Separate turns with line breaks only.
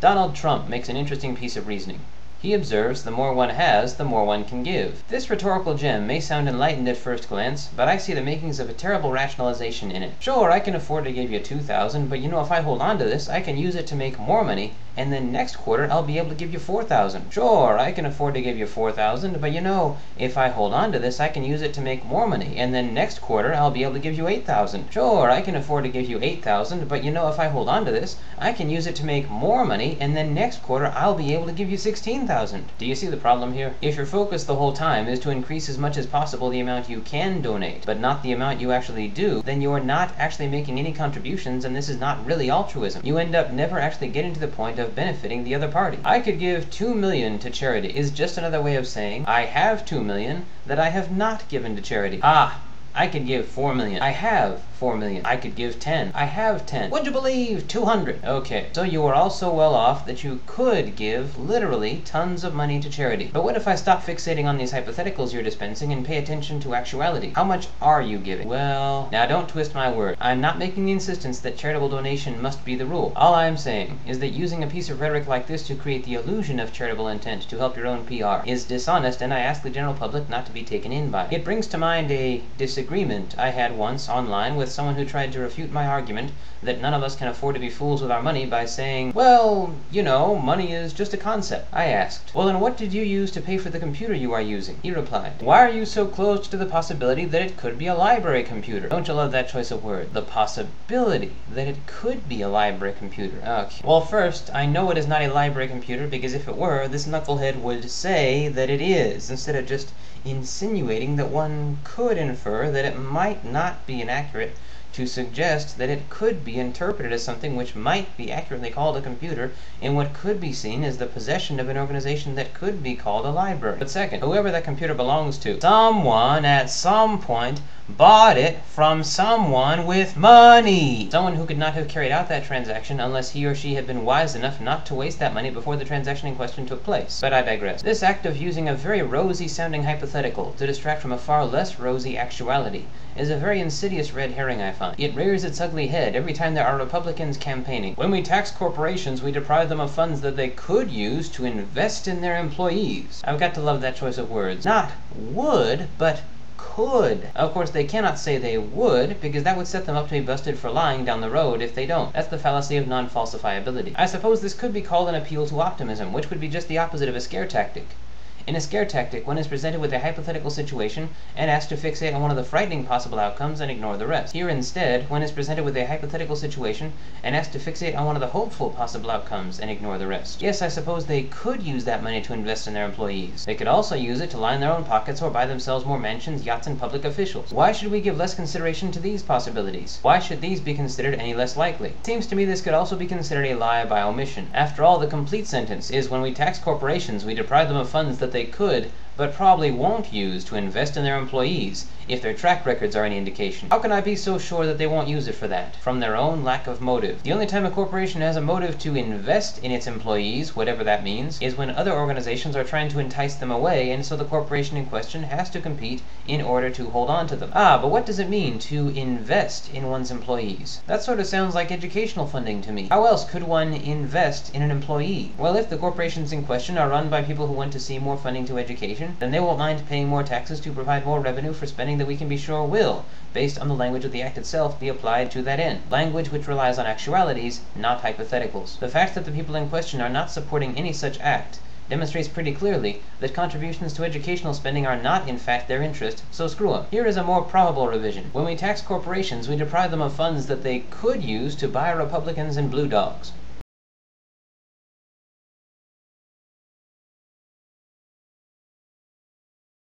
Donald Trump makes an interesting piece of reasoning. He observes the more one has, the more one can give. This rhetorical gem may sound enlightened at first glance, but I see the makings of a terrible rationalization in it. Sure, I can afford to give you $2,000, but you know, if I hold on to this, I can use it to make more money, and then next quarter I'll be able to give you $4,000. Sure, I can afford to give you $4,000, but you know, if I hold on to this, I can use it to make more money, and then next quarter I'll be able to give you $8,000. Sure, I can afford to give you $8,000, but you know, if I hold on to this, I can use it to make more money, and then next quarter I'll be able to give you $16,000. Do you see the problem here? If your focus the whole time is to increase as much as possible the amount you can donate, but not the amount you actually do, then you are not actually making any contributions, and this is not really altruism. You end up never actually getting to the point of benefiting the other party. I could give $2 million to charity is just another way of saying I have $2 million that I have not given to charity. I could give $4 million. I have $4 million. I could give 10. I have 10. Would you believe 200? Okay, so you are all so well off that you could give literally tons of money to charity. But what if I stop fixating on these hypotheticals you're dispensing and pay attention to actuality? How much are you giving? Well, now don't twist my word. I'm not making the insistence that charitable donation must be the rule. All I'm saying is that using a piece of rhetoric like this to create the illusion of charitable intent to help your own PR is dishonest, and I ask the general public not to be taken in by it. It brings to mind a disagreement I had once online with someone who tried to refute my argument that none of us can afford to be fools with our money by saying, well, you know, money is just a concept. I asked, well, then what did you use to pay for the computer you are using? He replied, why are you so close to the possibility that it could be a library computer? Don't you love that choice of word? The possibility that it could be a library computer. Okay. Well, first, I know it is not a library computer because if it were, this knucklehead would say that it is, instead of just insinuating that one could infer that it might not be inaccurate to suggest that it could be interpreted as something which might be accurately called a computer in what could be seen as the possession of an organization that could be called a library. But second, whoever that computer belongs to, someone at some point bought it from someone with money. Someone who could not have carried out that transaction unless he or she had been wise enough not to waste that money before the transaction in question took place. But I digress. This act of using a very rosy-sounding hypothetical to distract from a far less rosy actuality is a very insidious red herring, I find. It rears its ugly head every time there are Republicans campaigning. When we tax corporations, we deprive them of funds that they could use to invest in their employees. I've got to love that choice of words. Not would, but could. Of course, they cannot say they would, because that would set them up to be busted for lying down the road if they don't. That's the fallacy of non-falsifiability. I suppose this could be called an appeal to optimism, which would be just the opposite of a scare tactic. In a scare tactic, one is presented with a hypothetical situation and asked to fixate on one of the frightening possible outcomes and ignore the rest. Here instead, one is presented with a hypothetical situation and asked to fixate on one of the hopeful possible outcomes and ignore the rest. Yes, I suppose they could use that money to invest in their employees. They could also use it to line their own pockets or buy themselves more mansions, yachts, and public officials. Why should we give less consideration to these possibilities? Why should these be considered any less likely? It seems to me this could also be considered a lie by omission. After all, the complete sentence is when we tax corporations, we deprive them of funds that they could, but probably won't use to invest in their employees, if their track records are any indication. How can I be so sure that they won't use it for that? From their own lack of motive. The only time a corporation has a motive to invest in its employees, whatever that means, is when other organizations are trying to entice them away, and so the corporation in question has to compete in order to hold on to them. But what does it mean to invest in one's employees? That sort of sounds like educational funding to me. How else could one invest in an employee? Well, if the corporations in question are run by people who want to see more funding to education, then they won't mind paying more taxes to provide more revenue for spending that we can be sure will, based on the language of the act itself, be applied to that end. Language which relies on actualities, not hypotheticals. The fact that the people in question are not supporting any such act demonstrates pretty clearly that contributions to educational spending are not in fact their interest, so screw them. Here is a more probable revision. When we tax corporations, we deprive them of funds that they could use to buy Republicans and blue dogs.